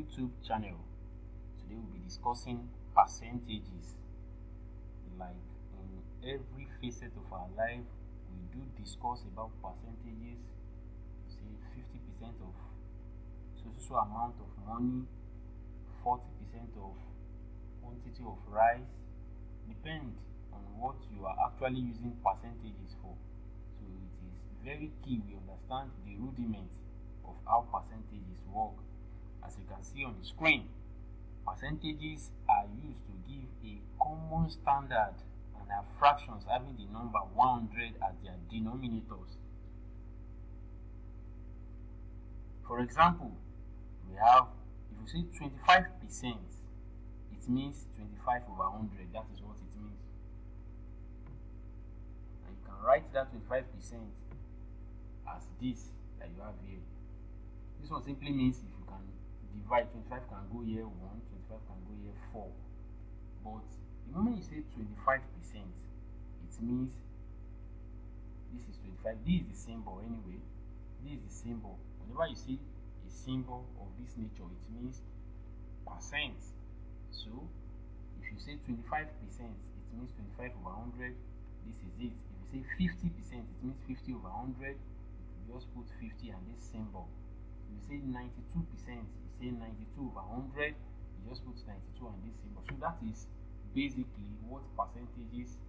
YouTube channel. Today we'll be discussing percentages. Like in every facet of our life, we do discuss about percentages. Say 50% of so amount of money, 40% of quantity of rice. Depend on what you are actually using percentages for. So it is very key we understand the rudiments of how percentages work. As you can see on the screen, percentages are used to give a common standard and are fractions having the number 100 as their denominators. For example, we have, if you say 25%, it means 25 over 100. That is what it means. And you can write that 25% as this that you have here. This one simply means if you can divide, 25 can go here 1, 25 can go here 4. But the moment you say 25%, it means this is 25. This is the symbol anyway. This is the symbol. Whenever you see a symbol of this nature, it means percent. So if you say 25%, it means 25 over 100. This is it. If you say 50%, it means 50 over 100. You just put 50 and this symbol. If you say 92%, you say 92 over 100. You just put 92 and this symbol. So that is basically what percentages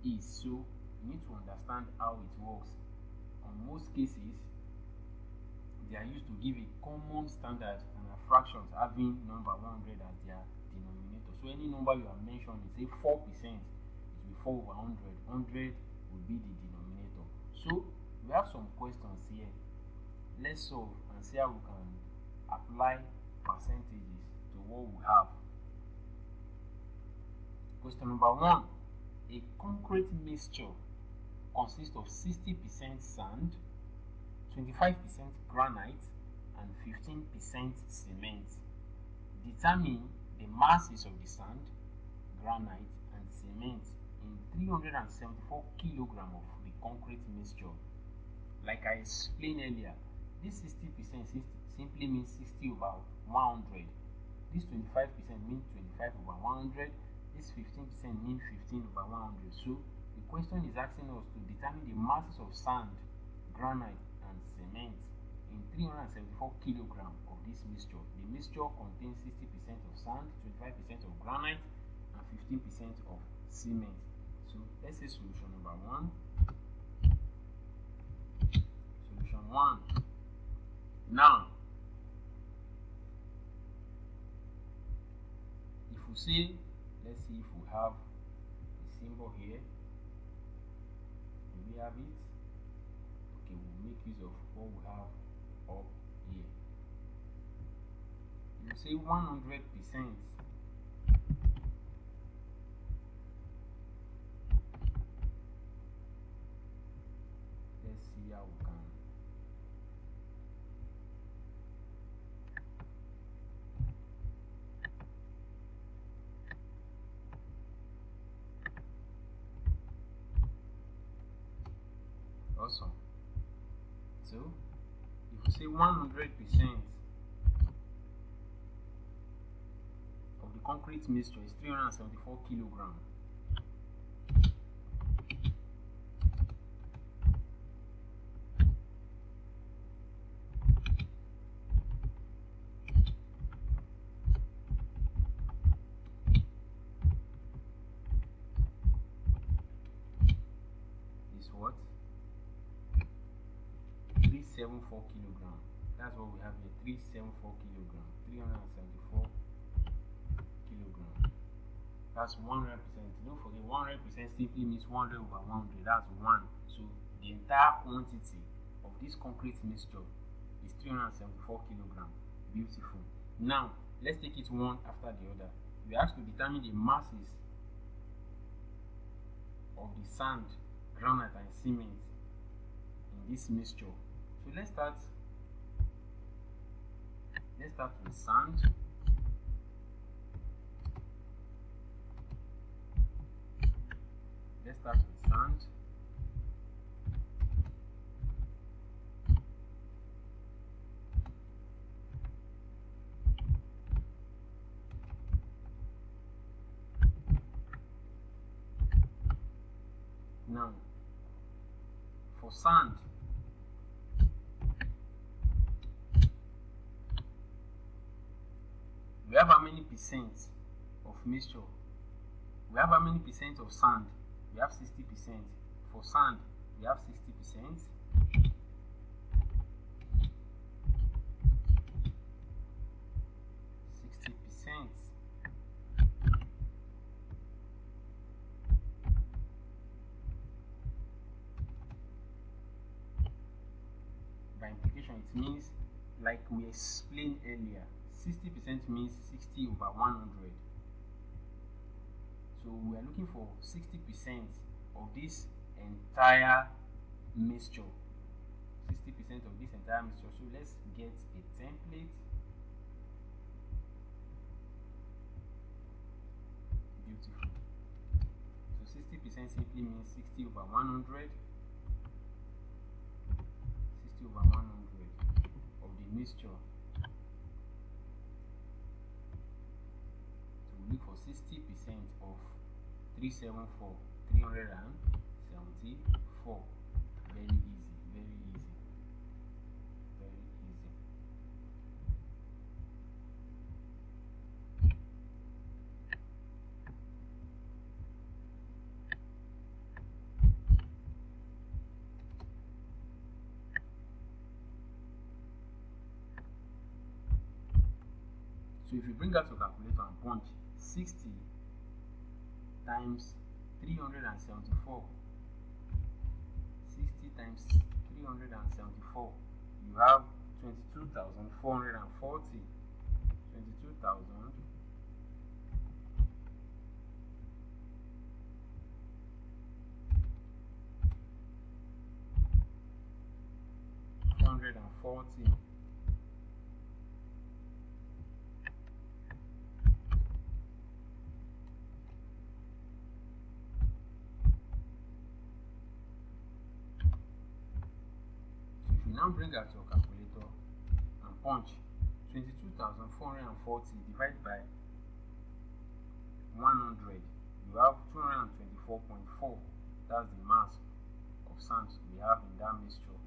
is. So you need to understand how it works. On most cases, they are used to give a common standard and a fractions having number 100 as their denominator. So any number you are mentioning, say 4%, it will be 4 over 100. 100 will be the denominator. So we have some questions here. Let's solve and see how we can apply percentages to what we have. Question number 1. A concrete mixture consists of 60% sand, 25% granite, and 15% cement. Determine the masses of the sand, granite, and cement in 374 kilograms of the concrete mixture. Like I explained earlier, this 60% simply means 60 over 100. This 25% means 25 over 100. This 15% means 15 over 100. So the question is asking us to determine the masses of sand, granite, and cement in 374 kilograms of this mixture. The mixture contains 60% of sand, 25% of granite, and 15% of cement. So let's say solution number 1. Solution 1. Now, if we say, let's see if we have a symbol here. Do we have it? Okay, we'll make use of what we have up here. You say 100%. Let's see how we can. Awesome. So if you say 100% of the concrete mixture is 374 kilograms. Is what? 374 kilograms. That's what we have here. 374 kilograms. 374 kilograms. That's 100%. Don't forget, 100% simply means 100 over 100. That's 1. So the entire quantity of this concrete mixture is 374 kilograms. Beautiful. Now let's take it one after the other. We have to determine the masses of the sand, granite, and cement in this mixture. So let's start with sand. Let's start with sand. For sand, we have how many percent of mixture? We have how many percent of sand? We have 60%. For sand, we have 60%. By implication, it means, like we explained earlier, 60% means 60 over 100. So we are looking for 60% of this entire mixture. 60% of this entire mixture. So let's get a template. Beautiful. So 60% simply means 60 over 100. 60 over 100 of the mixture. So we look for 60% of 374. 374. Very easy, very easy, very easy. So if you bring out your calculator and punch 60 times 374, 60 times 374, you have 22,440. 22,440. If you now bring out your calculator and punch 22,440 divided by 100, you have 224.4. That's the mass of sand we have in that mixture.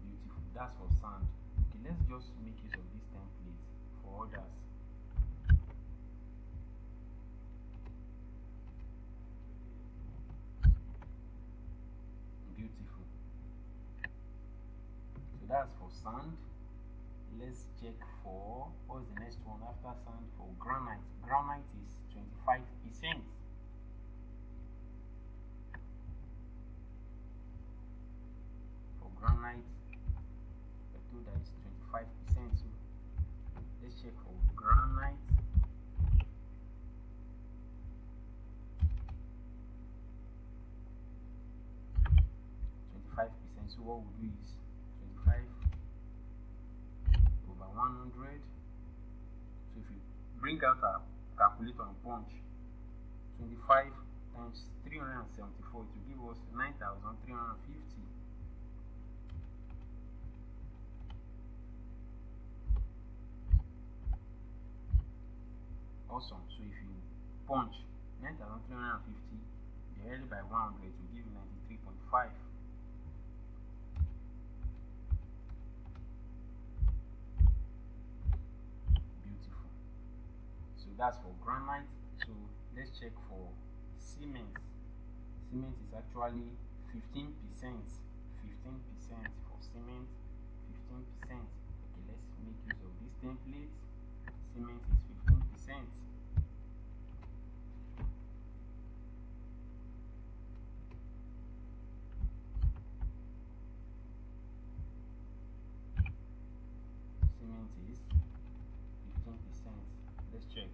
Beautiful. That's for sand. Okay, let's just make use of this template for others. Beautiful. So that's for sand. Let's check for, what's the next one after sand? For granite. Granite is 25%. For granite, I told that it's 25%. So let's check for granite. So what we'll do is 25 over 100. So if you bring out a calculator and punch 25 times 374, it will give us 9,350. Awesome. So if you punch 9,350 divided by 100, it will give you 93.5. That's for granite. So let's check for cement. Cement is actually 15%. 15% for cement. 15%. Okay, let's make use of this template. Cement is 15%. Cement is 15%. Let's check.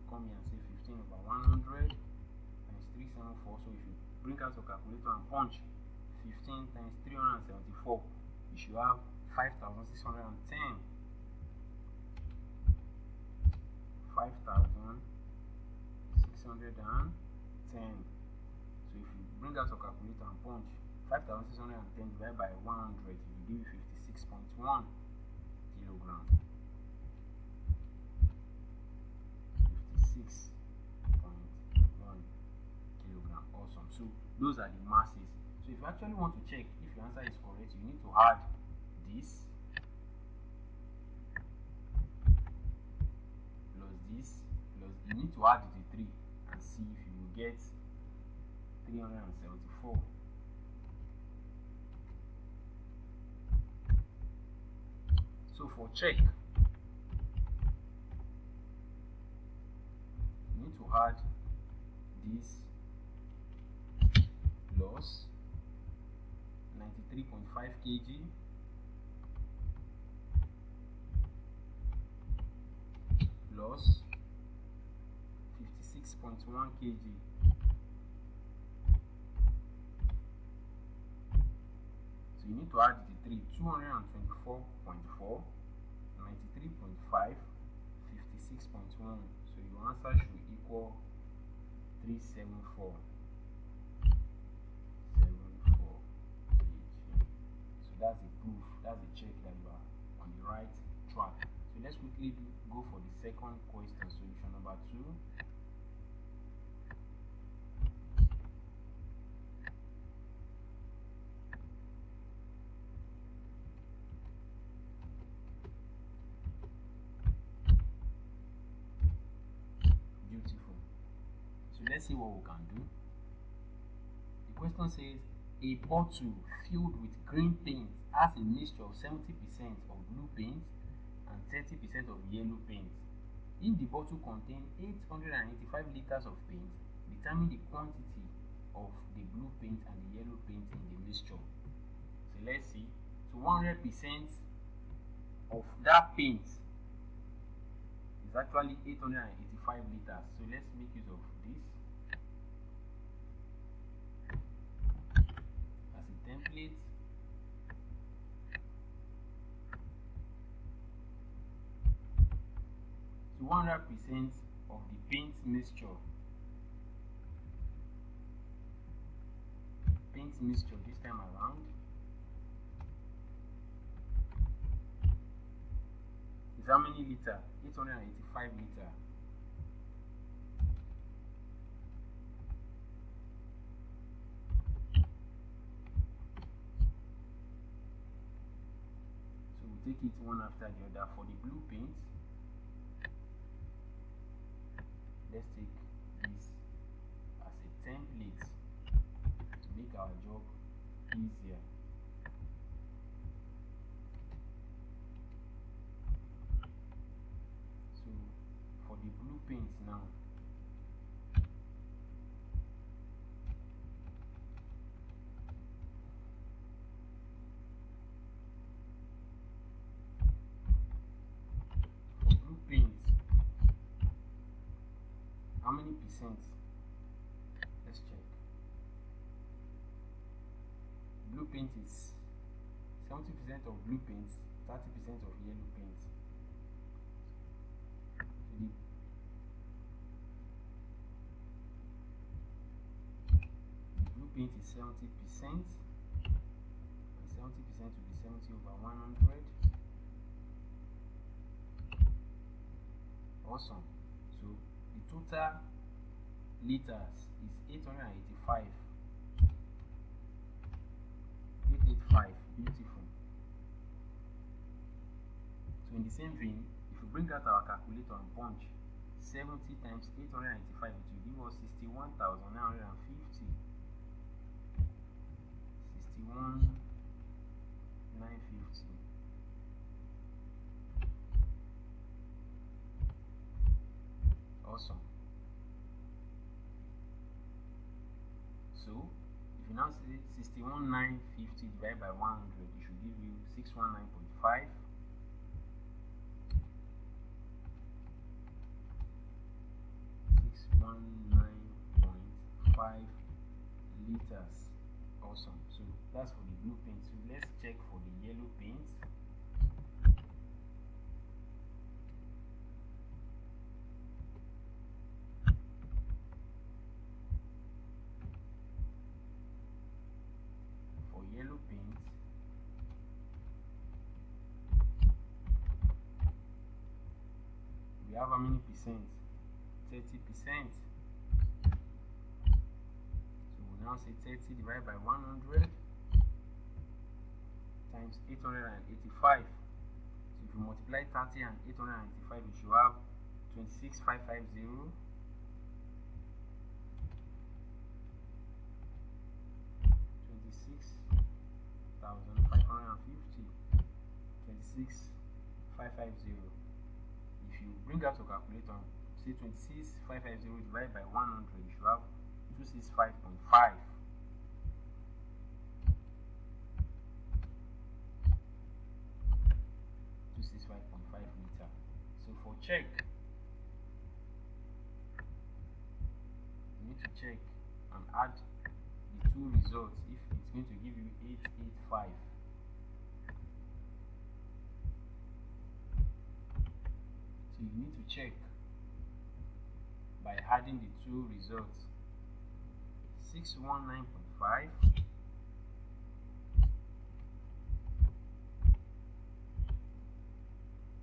Come here and say 15 over 100 times 374. So if you bring out your calculator and punch 15 times 374, you should have 5,610. 5,610. So if you bring out your calculator and punch 5,610 divided by 100, it will give you 56.1 kilogram. 56.1 kilogram. Awesome. So those are the masses. So if you actually want to check if your answer is correct, you need to add this plus this plus, you need to add the 3 and see if you will get 374. So for check, you need to add this plus 93.5 kg plus 56.1 kg. So you need to add the 3, 224.4, 93.5, 56.1. So your answer should equal 374. 74 kg. So that's a proof, that's a check that you are on the right track. So let's quickly go for the second question, solution number 2. Beautiful. So let's see what we can do. The question says a bottle filled with green paint has a mixture of 70% of blue paint and 30% of yellow paint. If the bottle contains 885 liters of paint, determine the quantity of the blue paint and the yellow paint in the mixture. So let's see. So 100% of that paint is actually 885 liters. So let's make use of this as a template. So 100% of the paint mixture this time around is how many liter? 885 liter. So we'll take it one after the other. For the blue paint, let's take this as a template to make our job easier. So for the blue paint now, how many percent? Let's check. Blue paint is 70% of blue paint, 30% of yellow paint. So the blue paint is 70%, and 70% will be 70 over 100. Awesome. So the total liters is 885. 885. Beautiful. So in the same vein, if we bring out our calculator and punch 70 times 885, it will give us 61,950. 61,950. Awesome. So if you now say 61,950 divided by 100, it should give you 619.5. 619.5 liters. Awesome. So that's for the blue paint. So let's check for the yellow paint. For yellow paint, we have how many percent? 30%. So we now say 30 divided by 100 times 885. So if you multiply 30 and 885, you should have 26,550. 26,550. 26,550. If you bring out your calculator, say 26,550 divided by 100, you should have 265.5. 265.5 meter. So for check, you need to check and add the two results. If it's going to give you 885, so you need to check by adding the two results. 619.5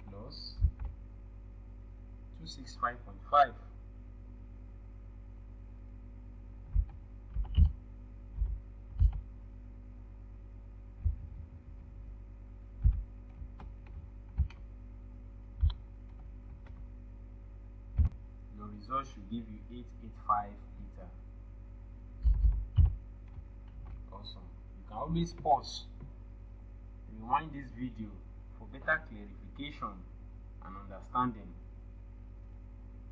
plus 265.5. Your result should give you 885 liter. Awesome. You can always pause, rewind this video for better clarification and understanding.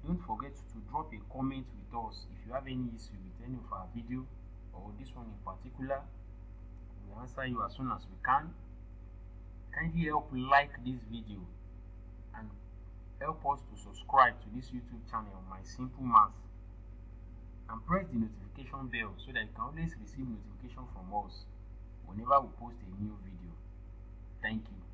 Don't forget to drop a comment with us if you have any issue with any of our video or this one in particular. We will answer you as soon as we can. Kindly help like this video and help us to subscribe to this YouTube channel, My Simple Maths, and press the notification bell so that you can always receive notification from us whenever we post a new video. Thank you.